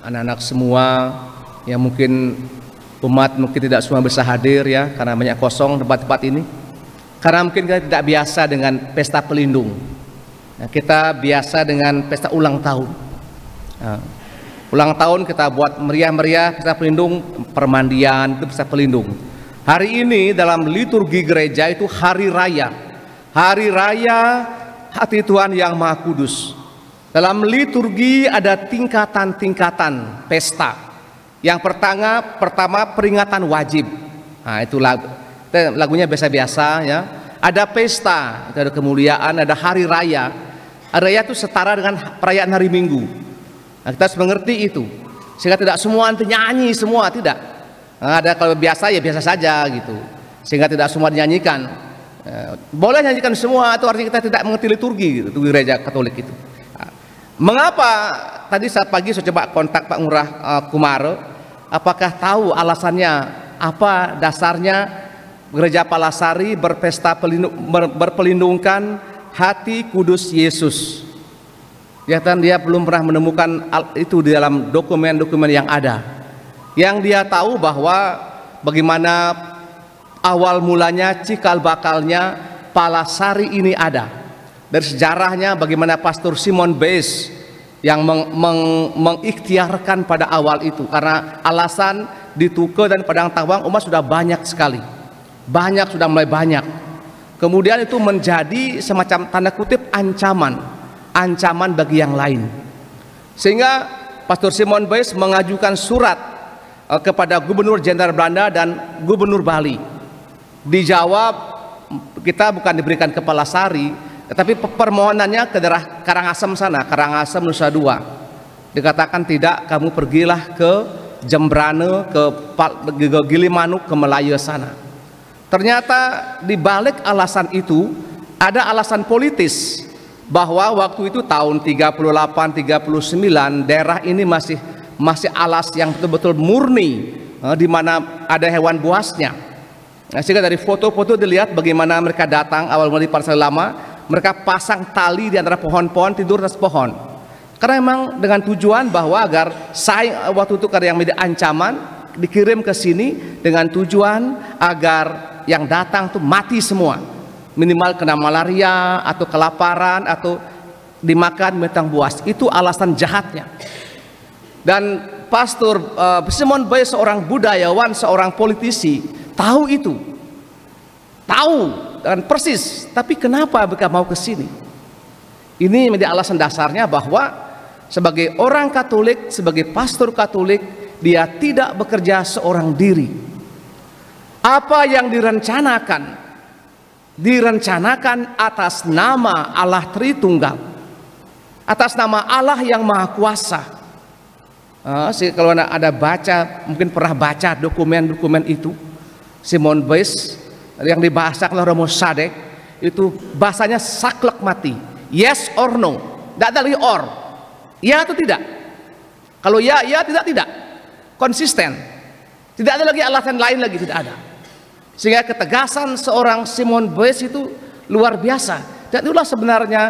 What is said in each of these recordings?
anak-anak semua yang mungkin umat mungkin tidak semua bisa hadir ya, karena banyak kosong tempat-tempat ini. Karena mungkin kita tidak biasa dengan pesta pelindung. Nah, kita biasa dengan pesta ulang tahun. Nah, ulang tahun kita buat meriah-meriah, pesta pelindung, permandian itu pesta pelindung. Hari ini dalam liturgi gereja itu hari raya hati Tuhan yang Maha Kudus. Dalam liturgi ada tingkatan-tingkatan pesta. Yang pertama peringatan wajib. Nah, itu lagunya biasa-biasa ya. Ada pesta, ada kemuliaan, ada hari raya. Hari raya itu setara dengan perayaan hari Minggu. Nah, kita harus mengerti itu. Sehingga tidak semua nanti nyanyi semua, tidak. Nah, ada kalau biasa ya biasa saja gitu. Sehingga tidak semua dinyanyikan. Boleh nyanyikan semua, itu artinya kita tidak mengerti liturgi gitu, di gereja Katolik itu. Nah, mengapa tadi saat pagi saya coba kontak Pak Ngurah Kumaro, apakah tahu alasannya apa dasarnya Gereja Palasari berpelindungkan hati kudus Yesus? Ya kan, dia belum pernah menemukan itu di dalam dokumen-dokumen yang ada. Yang dia tahu bahwa bagaimana awal mulanya, cikal bakalnya Palasari ini ada. Dari sejarahnya bagaimana Pastor Simon Base yang mengikhtiarkan pada awal itu, karena alasan di Tuke dan Padang Tawang umat sudah banyak sekali. Sudah mulai banyak. Kemudian itu menjadi semacam tanda kutip ancaman bagi yang lain. Sehingga Pastor Simon Base mengajukan surat kepada Gubernur Jenderal Belanda dan Gubernur Bali. Dijawab, kita bukan diberikan ke Palasari, tetapi permohonannya ke daerah Karangasem sana, Karangasem Nusa Dua. Dikatakan tidak, kamu pergilah ke Jembrane, ke Gilimanuk, ke Melayu sana. Ternyata di balik alasan itu ada alasan politis, bahwa waktu itu tahun 38-39 daerah ini masih alas yang betul-betul murni, di mana ada hewan buasnya. Nah, sehingga dari foto-foto dilihat bagaimana mereka datang awal mulai Palasari Lama, mereka pasang tali di antara pohon-pohon, tidur atas pohon. Karena memang dengan tujuan bahwa agar waktu itu karena yang menjadi ancaman dikirim ke sini dengan tujuan agar yang datang tuh mati semua, minimal kena malaria atau kelaparan atau dimakan binatang buas. Itu alasan jahatnya. Dan Pastor Simon Base, seorang budayawan, seorang politisi, tahu itu, tahu dan persis. Tapi kenapa mereka mau ke sini? Ini menjadi alasan dasarnya bahwa sebagai orang Katolik, sebagai pastor Katolik, dia tidak bekerja seorang diri. Apa yang direncanakan atas nama Allah Tritunggal, atas nama Allah yang Maha Kuasa. Kalau ada baca, mungkin pernah baca dokumen-dokumen itu, Simon Base yang dibahasakan oleh Romo Sadek, itu bahasanya saklek mati, yes or no, tidak ada lagi or, ya atau tidak. Kalau ya, tidak, konsisten, tidak ada lagi alasan lain lagi, tidak ada. Sehingga ketegasan seorang Simon Base itu luar biasa. Dan itulah sebenarnya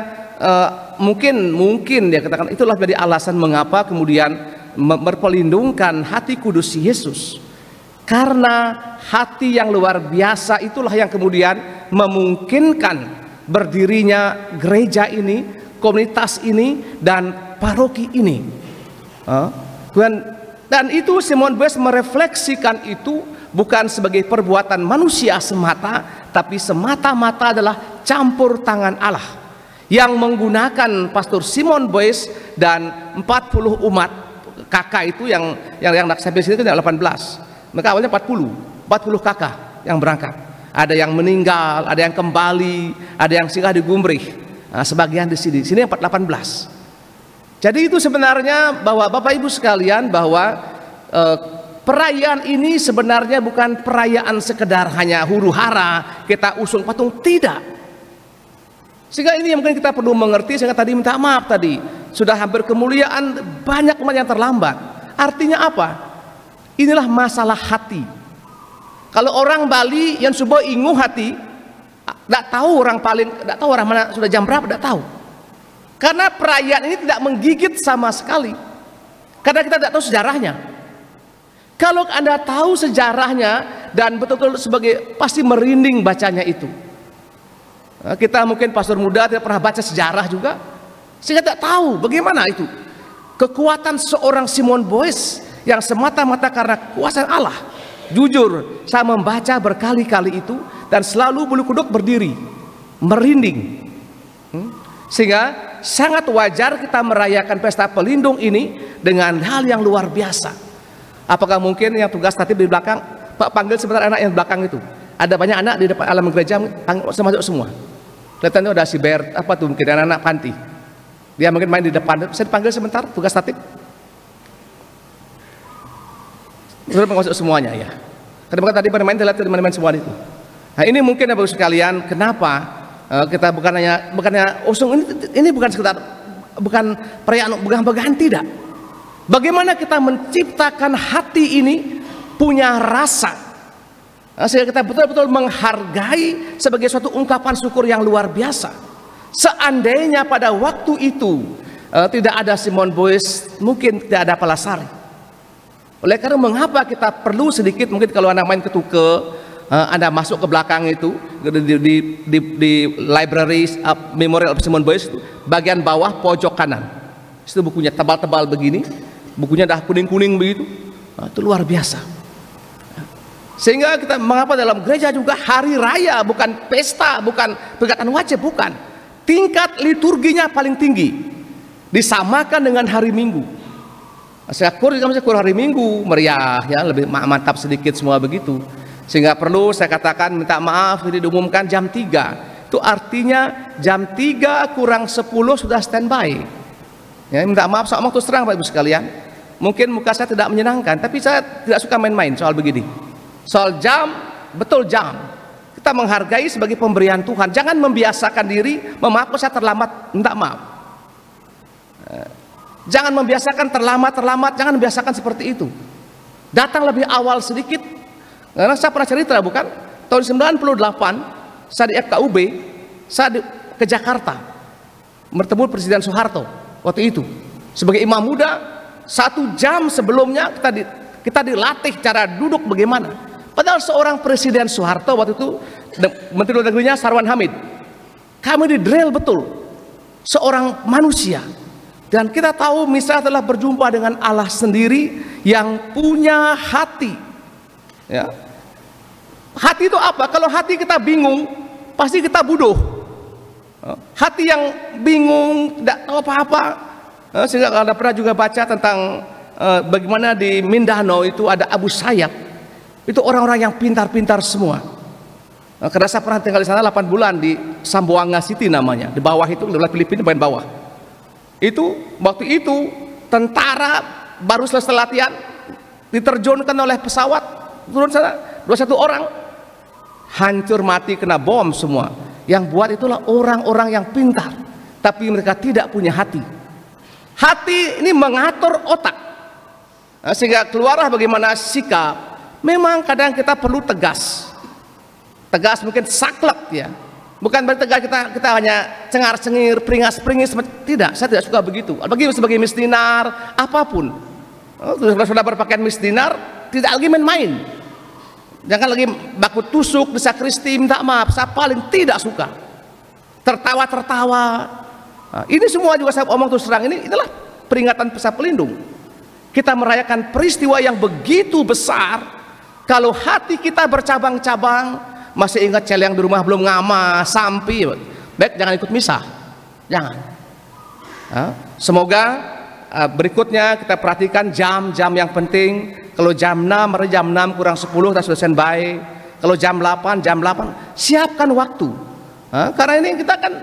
mungkin dia katakan itulah menjadi alasan mengapa kemudian berpelindungkan hati kudus Yesus. Karena hati yang luar biasa itulah yang kemudian memungkinkan berdirinya gereja ini, komunitas ini, dan paroki ini. Dan itu Simon Base merefleksikan itu bukan sebagai perbuatan manusia semata, tapi semata-mata adalah campur tangan Allah yang menggunakan Pastor Simon Base dan 40 umat kakak itu yang sampai sini kan 18. Mereka awalnya 40 kakak yang berangkat. Ada yang meninggal, ada yang kembali, ada yang singgah di Gumbrih. Nah, sebagian di sini 18. Jadi itu sebenarnya bahwa Bapak Ibu sekalian, bahwa perayaan ini sebenarnya bukan perayaan sekedar hanya huru-hara kita usung patung, tidak. Sehingga ini mungkin kita perlu mengerti. Sehingga tadi minta maaf, tadi sudah hampir kemuliaan banyak umat yang terlambat. Artinya apa? Inilah masalah hati. Kalau orang Bali yang subuh ingu hati, tidak tahu orang mana sudah jam berapa, tidak tahu. Karena perayaan ini tidak menggigit sama sekali. Karena kita tidak tahu sejarahnya. Kalau Anda tahu sejarahnya dan betul-betul sebagai, pasti merinding bacanya itu. Kita mungkin pastor muda tidak pernah baca sejarah juga, sehingga tidak tahu bagaimana itu kekuatan seorang Simon Boyce yang semata-mata karena kuasa Allah. Jujur, saya membaca berkali-kali itu dan selalu bulu kuduk berdiri, merinding. Sehingga sangat wajar kita merayakan pesta pelindung ini dengan hal yang luar biasa. Apakah mungkin yang tugas tatib di belakang, Pak panggil sebentar anak yang belakang itu. Ada banyak anak di depan alam gereja, masuk semua. Kelihatannya ada si Bert, apa tuh mungkin anak-anak panti. Dia mungkin main di depan, bisa dipanggil sebentar tugas tatib. Sudah masuk semuanya ya. Karena tadi pada main teman-teman semua itu. Nah ini mungkin ya Bapak sekalian, kenapa kita bukannya usung ini bukan sekedar bukan perayaan pegang-pegangan, tidak. Bagaimana kita menciptakan hati ini punya rasa, sehingga kita betul-betul menghargai sebagai suatu ungkapan syukur yang luar biasa. Seandainya pada waktu itu tidak ada Simon Boyce, mungkin tidak ada Palasari. Oleh karena mengapa kita perlu sedikit, mungkin kalau Anda main ketuke, Anda masuk ke belakang itu di library Memorial of Simon Boyce, bagian bawah pojok kanan, itu bukunya tebal-tebal begini, bukunya dah kuning-kuning begitu. Itu luar biasa. Sehingga kita mengapa dalam gereja juga hari raya bukan pesta, bukan peringatan wajib, bukan. Tingkat liturginya paling tinggi, disamakan dengan hari Minggu. Syukur hari Minggu meriah ya, lebih mantap sedikit semua begitu. Sehingga perlu saya katakan, minta maaf ini diumumkan jam 3. Itu artinya jam 3 kurang 10 sudah standby. Ya, minta maaf soal waktu terang Bapak Ibu sekalian. Mungkin muka saya tidak menyenangkan, tapi saya tidak suka main-main soal begini. Soal jam, betul jam. Kita menghargai sebagai pemberian Tuhan. Jangan membiasakan diri, maaf saya terlambat, minta maaf. Jangan membiasakan terlambat, jangan membiasakan seperti itu. Datang lebih awal sedikit. Karena saya pernah cerita bukan? Tahun 98, saya di FKUB, saya ke Jakarta, bertemu Presiden Soeharto waktu itu. Sebagai imam muda, 1 jam sebelumnya kita dilatih cara duduk bagaimana. Padahal seorang Presiden Soeharto waktu itu, Menteri Luar Negerinya Sarwan Hamid, kami di-drill betul, seorang manusia. Dan kita tahu misalnya telah berjumpa dengan Allah sendiri yang punya hati. Ya. Hati itu apa? Kalau hati kita bingung, pasti kita bodoh. Hati yang bingung, tidak tahu apa-apa. Sehingga Anda pernah juga baca tentang bagaimana di Mindanao itu ada Abu Sayyaf. Itu orang-orang yang pintar-pintar semua. Karena saya pernah tinggal di sana 8 bulan di Samboanga City namanya, di bawah itu, di Filipina bagian bawah. Itu waktu itu tentara baru selesai latihan, diterjunkan oleh pesawat, turun sana 21 orang, hancur mati kena bom semua. Yang buat itulah orang-orang yang pintar, tapi mereka tidak punya hati. Hati ini mengatur otak, sehingga keluarlah bagaimana sikap. Memang kadang kita perlu tegas mungkin saklek ya. Bukan berarti tegas kita hanya cengar-cengir, peringas-peringis, tidak. Saya tidak suka begitu. Bagi sebagai misdinar apapun, sudah berpakaian misdinar, tidak lagi main-main. Jangan lagi baku tusuk di sakristi, minta maaf. Saya paling tidak suka tertawa-tertawa. Nah, ini semua juga saya omong terus terang, ini adalah peringatan pesta pelindung. Kita merayakan peristiwa yang begitu besar. Kalau hati kita bercabang-cabang, masih ingat celeng di rumah belum ngama, sampai baik jangan ikut misa, jangan. Semoga berikutnya kita perhatikan jam-jam yang penting. Kalau jam 6 kurang 10 kita sudah standby. Kalau jam 8 siapkan waktu. Karena ini kita kan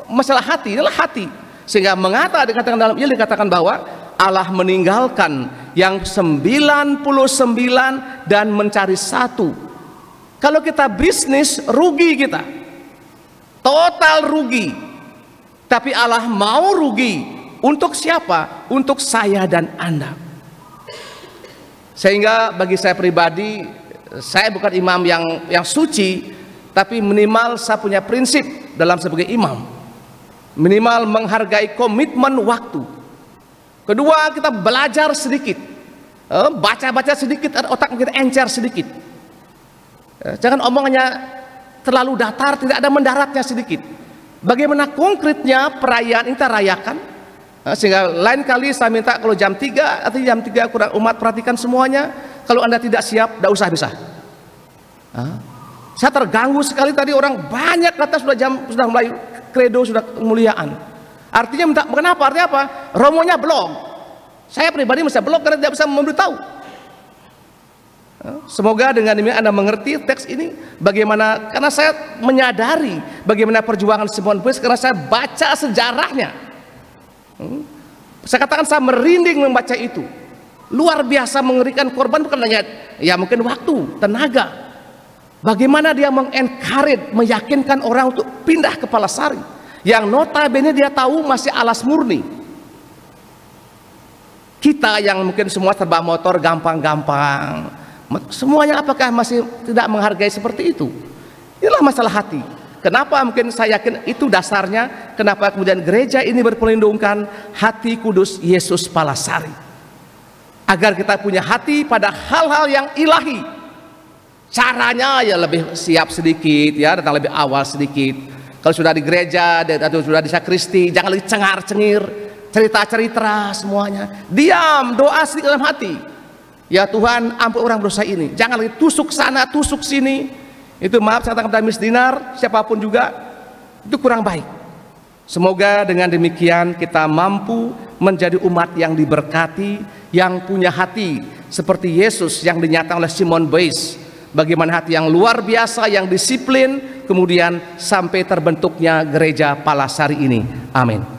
masalah hati, inilah hati. Sehingga dikatakan dalam Injil dikatakan bahwa Allah meninggalkan yang 99 dan mencari 1. Kalau kita bisnis, rugi kita, total rugi. Tapi Allah mau rugi untuk siapa? Untuk saya dan Anda. Sehingga bagi saya pribadi, saya bukan imam yang suci, tapi minimal saya punya prinsip dalam sebagai imam. Minimal menghargai komitmen waktu. Kedua, kita belajar sedikit, baca-baca sedikit, otak kita encer sedikit. Jangan omongannya terlalu datar, tidak ada mendaratnya sedikit. Bagaimana konkretnya perayaan ini kita rayakan, sehingga lain kali saya minta kalau jam 3 atau jam 3 kurang umat perhatikan semuanya. Kalau Anda tidak siap, tidak usah bisa. Saya terganggu sekali tadi, orang banyak kata sudah mulai kredo, sudah kemuliaan. Artinya minta, kenapa? Artinya apa? Romonya belum. Saya pribadi masih belum karena tidak bisa memberitahu. Semoga dengan ini Anda mengerti teks ini bagaimana, karena saya menyadari bagaimana perjuangan Simon Petrus, karena saya baca sejarahnya. Saya katakan saya merinding membaca itu. Luar biasa mengerikan, korban bukan hanya ya mungkin waktu, tenaga. Bagaimana dia mengencourage, meyakinkan orang untuk pindah ke Palasari, yang notabene dia tahu masih alas murni. Kita yang mungkin semua serba motor gampang-gampang, semuanya apakah masih tidak menghargai seperti itu? Inilah masalah hati. Kenapa mungkin saya yakin itu dasarnya, kenapa kemudian gereja ini berpelindungkan hati kudus Yesus Palasari, agar kita punya hati pada hal-hal yang ilahi. Caranya ya lebih siap sedikit, ya datang lebih awal sedikit. Kalau sudah di gereja atau sudah di sakristi, jangan lagi cengar-cengir, cerita-cerita semuanya. Diam, doa sedikit dalam hati. Ya Tuhan, ampun orang berdosa ini. Jangan lagi tusuk sana, tusuk sini. Itu maaf saya katakan kepada Miss Dinar, siapapun juga, itu kurang baik. Semoga dengan demikian kita mampu menjadi umat yang diberkati, yang punya hati seperti Yesus yang dinyatakan oleh Simon Petrus. Bagaimana hati yang luar biasa, yang disiplin, kemudian sampai terbentuknya gereja Palasari ini. Amin.